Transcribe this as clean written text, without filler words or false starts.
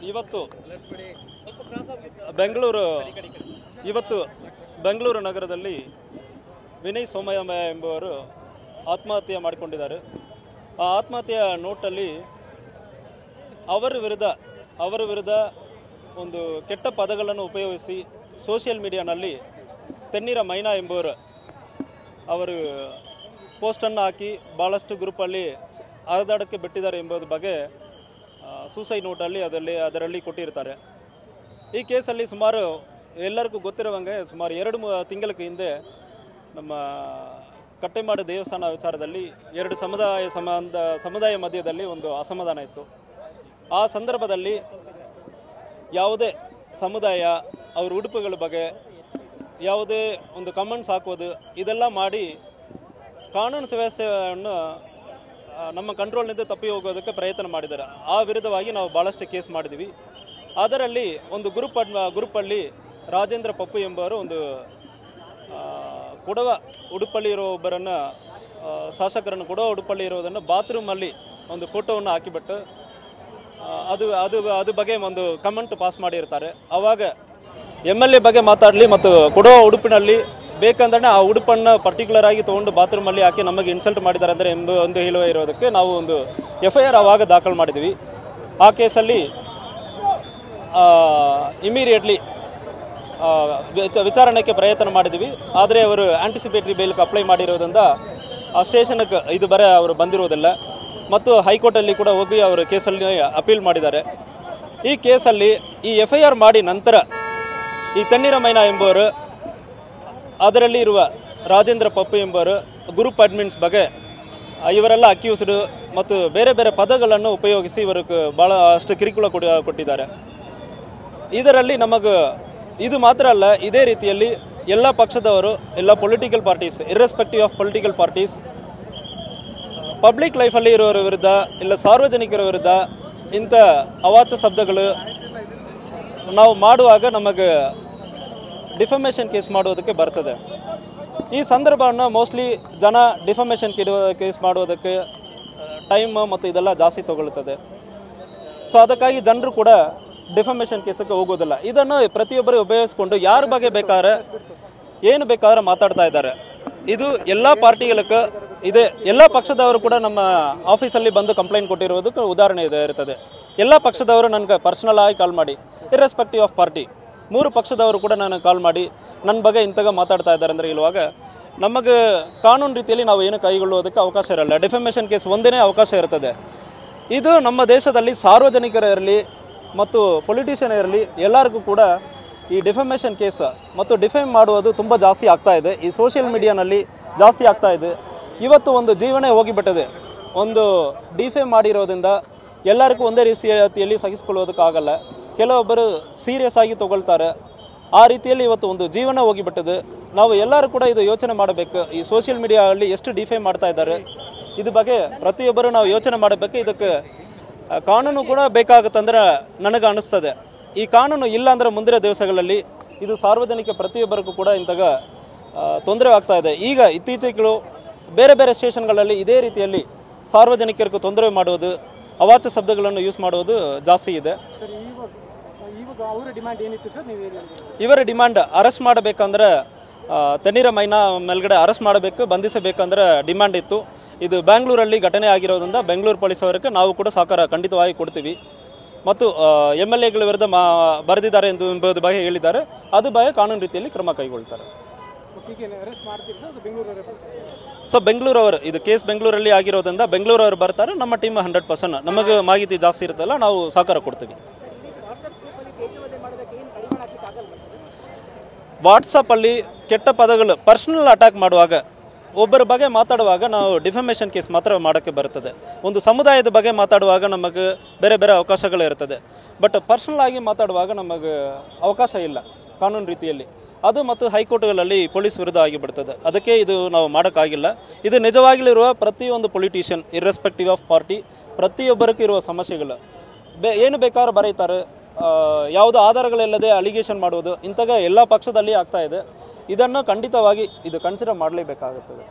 ಇವತ್ತು ಬೆಂಗಳೂರು ನಗರದಲ್ಲಿ ವಿನಯ್ ಸೋಮಯ್ಯ ಎಂಬುವರು ಆತ್ಮಹತ್ಯೆ ಮಾಡಿಕೊಂಡಿದ್ದಾರೆ. ಆ ಆತ್ಮಹತ್ಯೆಯ ನೋಟಲ್ಲಿ ಅವರ ವಿರುದ್ಧ ಒಂದು ಕೆಟ್ಟ ಪದಗಳನ್ನು ಉಪಯೋಗಿಸಿ ಸೋಷಿಯಲ್ ಮೀಡಿಯಾನಲ್ಲಿ ತೆನ್ನೀರ ಮೈನಾ ಎಂಬುವರು ಅವರು ಪೋಸ್ಟನ್ನು ಹಾಕಿ ಭಾಳಷ್ಟು ಗ್ರೂಪಲ್ಲಿ ಹರಿದಾಡಕ್ಕೆ ಬಿಟ್ಟಿದ್ದಾರೆ ಎಂಬುದ್ರ ಬಗ್ಗೆ ಸೂಸೈಡ್ ನೋಟಲ್ಲಿ ಅದರಲ್ಲಿ ಕೊಟ್ಟಿರ್ತಾರೆ. ಈ ಕೇಸಲ್ಲಿ ಸುಮಾರು ಎಲ್ಲರಿಗೂ ಗೊತ್ತಿರುವಂಗೆ ಸುಮಾರು 2 ತಿಂಗಳ ಹಿಂದೆ ನಮ್ಮ ಕಟ್ಟೆಮಾಡು ದೇವಸ್ಥಾನ ವಿಚಾರದಲ್ಲಿ 2 ಸಮುದಾಯ ಮಧ್ಯದಲ್ಲಿ ಒಂದು ಅಸಮಾಧಾನ ಇತ್ತು. ಆ ಸಂದರ್ಭದಲ್ಲಿ ಯಾವುದೇ ಸಮುದಾಯ ಅವ್ರ ಉಡುಪುಗಳ ಬಗ್ಗೆ ಯಾವುದೇ ಒಂದು ಕಮೆಂಟ್ಸ್ ಹಾಕೋದು ಇದೆಲ್ಲ ಮಾಡಿ ಕಾನೂನು ವ್ಯವಸ್ಥೆಯನ್ನು ನಮ್ಮ ಕಂಟ್ರೋಲ್ನಿಂದ ತಪ್ಪಿ ಹೋಗೋದಕ್ಕೆ ಪ್ರಯತ್ನ ಮಾಡಿದ್ದಾರೆ. ಆ ವಿರುದ್ಧವಾಗಿ ನಾವು ಭಾಳಷ್ಟು ಕೇಸ್ ಮಾಡಿದ್ವಿ. ಅದರಲ್ಲಿ ಒಂದು ಗ್ರೂಪಲ್ಲಿ ರಾಜೇಂದ್ರ ಪಪ್ಪು ಎಂಬವರು ಒಂದು ಕೊಡವ ಉಡುಪಲ್ಲಿ ಇರೋ ಒಬ್ಬರನ್ನು ಶಾಸಕರನ್ನು ಕೊಡವ ಉಡುಪಲ್ಲಿ ಇರೋದನ್ನು ಬಾತ್ರೂಮಲ್ಲಿ ಒಂದು ಫೋಟೋವನ್ನು ಹಾಕಿಬಿಟ್ಟು ಅದು ಬಗ್ಗೆ ಒಂದು ಕಮೆಂಟ್ ಪಾಸ್ ಮಾಡಿರ್ತಾರೆ. ಆವಾಗ MLA ಬಗ್ಗೆ ಮಾತಾಡಲಿ ಮತ್ತು ಕೊಡವ ಉಡುಪಿನಲ್ಲಿ ಬೇಕಂದ್ರೆ ಆ ಉಡುಪನ್ನು ಪರ್ಟಿಕ್ಯುಲರ್ ಆಗಿ ತೊಗೊಂಡು ಬಾತ್ರೂಮಲ್ಲಿ ಹಾಕಿ ನಮಗೆ ಇನ್ಸಲ್ಟ್ ಮಾಡಿದ್ದಾರೆ ಅಂದರೆ ಎಂಬ ಒಂದು ಹೇಳುವ ಇರೋದಕ್ಕೆ ನಾವು ಒಂದು FIR ಆವಾಗ ದಾಖಲು ಮಾಡಿದ್ವಿ. ಆ ಕೇಸಲ್ಲಿ ಇಮಿಡಿಯೇಟ್ಲಿ ವಿಚಾರಣೆಗೆ ಪ್ರಯತ್ನ ಮಾಡಿದ್ವಿ. ಆದರೆ ಅವರು ಆಂಟಿಸಿಪೇಟರಿ ಬೇಲ್ಗೆ ಅಪ್ಲೈ ಮಾಡಿರೋದ್ರಿಂದ ಆ ಸ್ಟೇಷನ್ಗೆ ಅವರು ಬಂದಿರೋದಿಲ್ಲ ಮತ್ತು ಹೈಕೋರ್ಟಲ್ಲಿ ಕೂಡ ಹೋಗಿ ಅವರು ಕೇಸಲ್ಲಿ ಅಪೀಲ್ ಮಾಡಿದ್ದಾರೆ. ಈ ಕೇಸಲ್ಲಿ ಈ FIR ಮಾಡಿ ನಂತರ ಈ ತೆನ್ನೀರ ಮೈನಾ ಎಂಬುವರು ಅದರಲ್ಲಿ ಇರುವ ರಾಜೇಂದ್ರ ಪಪ್ಪು ಎಂಬವರು ಗ್ರೂಪ್ ಅಡ್ಮಿನ್ಸ್ ಬಗ್ಗೆ ಇವರೆಲ್ಲ ಅಕ್ಯೂಸ್ಡ್ ಮತ್ತು ಬೇರೆ ಬೇರೆ ಪದಗಳನ್ನು ಉಪಯೋಗಿಸಿ ಇವರಿಗೆ ಭಾಳಷ್ಟು ಕಿರುಕುಳ ಕೊಟ್ಟಿದ್ದಾರೆ. ಇದರಲ್ಲಿ ಇದು ಮಾತ್ರ ಅಲ್ಲ, ಇದೇ ರೀತಿಯಲ್ಲಿ ಎಲ್ಲ ಪಕ್ಷದವರು ಎಲ್ಲ political parties irrespective of political parties public ಲೈಫಲ್ಲಿ ಇರೋರ ವಿರುದ್ಧ ಇಲ್ಲ ಸಾರ್ವಜನಿಕರ ವಿರುದ್ಧ ಇಂಥ ಅವಾಚ್ಯ ಶಬ್ದಗಳು ನಾವು ಮಾಡುವಾಗ ನಮಗೆ ಡಿಫಮೇಷನ್ ಕೇಸ್ ಮಾಡೋದಕ್ಕೆ ಬರ್ತದೆ. ಈ ಸಂದರ್ಭವನ್ನು ಮೋಸ್ಟ್ಲಿ ಜನ ಡಿಫಮೇಷನ್ ಕೇಸ್ ಮಾಡೋದಕ್ಕೆ ಟೈಮ್ ಮತ್ತು ಇದೆಲ್ಲ ಜಾಸ್ತಿ ತಗೊಳ್ಳುತ್ತದೆ. ಸೊ ಅದಕ್ಕಾಗಿ ಜನರು ಕೂಡ ಡಿಫಮೇಷನ್ ಕೇಸಕ್ಕೆ ಹೋಗೋದಿಲ್ಲ. ಇದನ್ನು ಪ್ರತಿಯೊಬ್ಬರು ಉಪಯೋಗಿಸ್ಕೊಂಡು ಯಾರ ಬಗ್ಗೆ ಏನು ಬೇಕಾದ್ರೆ ಮಾತಾಡ್ತಾ ಇದ್ದಾರೆ. ಇದು ಎಲ್ಲ ಪಾರ್ಟಿಗಳಿಗೆ ಇದೆ. ಎಲ್ಲ ಪಕ್ಷದವರು ಕೂಡ ನಮ್ಮ ಆಫೀಸಲ್ಲಿ ಬಂದು ಕಂಪ್ಲೇಂಟ್ ಕೊಟ್ಟಿರೋದಕ್ಕೆ ಉದಾಹರಣೆ ಇರ್ತದೆ. ಎಲ್ಲ ಪಕ್ಷದವರು ನನಗೆ ಪರ್ಸನಲ್ ಆಗಿ ಕಾಲ್ ಮಾಡಿ ಇರ್ರೆಸ್ಪೆಕ್ಟಿವ್ ಆಫ್ ಪಾರ್ಟಿ 3 ಪಕ್ಷದವರು ಕೂಡ ನನಗೆ ಕಾಲ್ ಮಾಡಿ ನನ್ನ ಬಗ್ಗೆ ಇಂತಾಗ ಮಾತಾಡ್ತಾ ಇದ್ದಾರೆ ಅಂದರೆ ಇರುವಾಗ ನಮಗೆ ಕಾನೂನು ರೀತಿಯಲ್ಲಿ ನಾವು ಏನು ಕೈಗೊಳ್ಳುವುದಕ್ಕೆ ಅವಕಾಶ ಇರಲ್ಲ. ಡಿಫಮೇಷನ್ ಕೇಸ್ ಒಂದೇ ಅವಕಾಶ ಇರ್ತದೆ. ಇದು ನಮ್ಮ ದೇಶದಲ್ಲಿ ಸಾರ್ವಜನಿಕರ ಇರಲಿ ಮತ್ತು ಪೊಲಿಟಿಷಿಯನ್ ಇರಲಿ ಎಲ್ಲರಿಗೂ ಕೂಡ ಈ ಡಿಫಮೇಷನ್ ಕೇಸ್ ಮತ್ತು ಡಿಫೇಮ್ ಮಾಡುವುದು ತುಂಬ ಜಾಸ್ತಿ ಆಗ್ತಾ ಇದೆ. ಈ ಸೋಷಿಯಲ್ ಮೀಡಿಯಾನಲ್ಲಿ ಜಾಸ್ತಿ ಆಗ್ತಾ ಇದೆ. ಇವತ್ತು ಒಂದು ಜೀವನ ಹೋಗಿಬಿಟ್ಟಿದೆ. ಒಂದು ಡಿಫೇಮ್ ಮಾಡಿರೋದ್ರಿಂದ ಎಲ್ಲರಿಗೂ ಒಂದೇ ರೀತಿಯಲ್ಲಿ ಸಹಿಸಿಕೊಳ್ಳೋದಕ್ಕಾಗಲ್ಲ. ಕೆಲವೊಬ್ಬರು ಸೀರಿಯಸ್ ಆಗಿ ತಗೊಳ್ತಾರೆ. ಆ ರೀತಿಯಲ್ಲಿ ಇವತ್ತು ಒಂದು ಜೀವನ ಹೋಗಿಬಿಟ್ಟಿದೆ. ನಾವು ಎಲ್ಲರೂ ಕೂಡ ಇದು ಯೋಚನೆ ಮಾಡಬೇಕು. ಈ ಸೋಷಿಯಲ್ ಮೀಡಿಯಾದಲ್ಲಿ ಎಷ್ಟು ಡಿಫೇಮ್ ಮಾಡ್ತಾ ಇದ್ದಾರೆ ಇದ್ರ ಬಗ್ಗೆ ಪ್ರತಿಯೊಬ್ಬರು ನಾವು ಯೋಚನೆ ಮಾಡಬೇಕು. ಇದಕ್ಕೆ ಕಾನೂನು ಕೂಡ ಬೇಕಾಗುತ್ತಂದ್ರೆ ನನಗೆ ಅನಿಸ್ತದೆ. ಈ ಕಾನೂನು ಇಲ್ಲ ಅಂದರೆ ಮುಂದಿನ ದಿವಸಗಳಲ್ಲಿ ಇದು ಸಾರ್ವಜನಿಕ ಪ್ರತಿಯೊಬ್ಬರಿಗೂ ಕೂಡ ಇಂತಾಗ ತೊಂದರೆ ಆಗ್ತಾ ಇದೆ. ಈಗ ಇತ್ತೀಚೆಗಳು ಬೇರೆ ಬೇರೆ ಸ್ಟೇಷನ್ಗಳಲ್ಲಿ ಇದೇ ರೀತಿಯಲ್ಲಿ ಸಾರ್ವಜನಿಕರಿಗೂ ತೊಂದರೆ ಮಾಡುವುದು, ಅವಾಚ್ಯ ಶಬ್ದಗಳನ್ನು ಯೂಸ್ ಮಾಡುವುದು ಜಾಸ್ತಿ ಇದೆ. ಇವರ ಡಿಮ್ಯಾಂಡ್ ಅರೆಸ್ಟ್ ಮಾಡಬೇಕಂದ್ರೆ ತೆನ್ನೀರ ಮೈನಾ ಮೇಲ್ಗಡೆ ಅರೆಸ್ಟ್ ಮಾಡಬೇಕು, ಬಂಧಿಸಬೇಕಂದ್ರೆ ಡಿಮ್ಯಾಂಡ್ ಇತ್ತು. ಇದು ಬೆಂಗಳೂರಲ್ಲಿ ಘಟನೆ ಆಗಿರೋದ್ರಿಂದ ಬೆಂಗಳೂರು ಪೊಲೀಸ್ ಅವರಿಗೆ ನಾವು ಕೂಡ ಸಹಕಾರ ಖಂಡಿತವಾಗಿ ಕೊಡ್ತೀವಿ. ಮತ್ತು MLAಗಳ ವಿರುದ್ಧ ಬರೆದಿದ್ದಾರೆ ಎಂಬುದು ಬಗ್ಗೆ ಹೇಳಿದ್ದಾರೆ. ಅದು ಬಗ್ಗೆ ಕಾನೂನು ರೀತಿಯಲ್ಲಿ ಕ್ರಮ ಕೈಗೊಳ್ತಾರೆ. ಸೊ ಬೆಂಗಳೂರವರು ಇದು ಕೇಸ್ ಬೆಂಗಳೂರಲ್ಲಿ ಆಗಿರೋದ್ರಿಂದ ಬೆಂಗಳೂರವರು ಬರ್ತಾರೆ. ನಮ್ಮ ಟೀಮ್ 100% ನಮಗೆ ಮಾಹಿತಿ ಜಾಸ್ತಿ ಇರುತ್ತಲ್ಲ, ನಾವು ಸಹಕಾರ ಕೊಡ್ತೀವಿ. ವಾಟ್ಸಪ್ಪಲ್ಲಿ ಕೆಟ್ಟ ಪದಗಳು ಪರ್ಸನಲ್ ಅಟ್ಯಾಕ್ ಮಾಡುವಾಗ ಒಬ್ಬರ ಬಗ್ಗೆ ಮಾತಾಡುವಾಗ ನಾವು ಡಿಫಮೇಷನ್ ಕೇಸ್ ಮಾತ್ರ ಮಾಡೋಕ್ಕೆ ಬರ್ತದೆ. ಒಂದು ಸಮುದಾಯದ ಬಗ್ಗೆ ಮಾತಾಡುವಾಗ ನಮಗೆ ಬೇರೆ ಬೇರೆ ಅವಕಾಶಗಳು ಇರ್ತದೆ. ಬಟ್ ಪರ್ಸನಲ್ ಆಗಿ ಮಾತಾಡುವಾಗ ನಮಗೆ ಅವಕಾಶ ಇಲ್ಲ ಕಾನೂನು ರೀತಿಯಲ್ಲಿ. ಅದು ಮತ್ತು ಹೈಕೋರ್ಟ್ಗಳಲ್ಲಿ ಪೊಲೀಸ್ ವಿರುದ್ಧ ಆಗಿಬಿಡ್ತದೆ. ಅದಕ್ಕೆ ಇದು ನಾವು ಮಾಡೋಕ್ಕಾಗಿಲ್ಲ. ಇದು ನಿಜವಾಗಲಿರುವ ಪ್ರತಿಯೊಂದು ಪೊಲಿಟಿಷಿಯನ್ ಇರ್ರೆಸ್ಪೆಕ್ಟಿವ್ ಆಫ್ ಪಾರ್ಟಿ ಪ್ರತಿಯೊಬ್ಬರಿಗೂ ಇರುವ ಸಮಸ್ಯೆಗಳು ಏನು ಬೇಕಾದ್ರೂ ಬರೀತಾರೆ. ಯಾವುದೋ ಆಧಾರಗಳಿಲ್ಲದೆ ಅಲಿಗೇಷನ್ ಮಾಡುವುದು ಇಂತಹ ಎಲ್ಲ ಪಕ್ಷದಲ್ಲಿ ಆಗ್ತಾ ಇದೆ. ಇದನ್ನು ಖಂಡಿತವಾಗಿ ಇದು ಕನ್ಸಿಡರ್ ಮಾಡಲೇಬೇಕಾಗುತ್ತದೆ.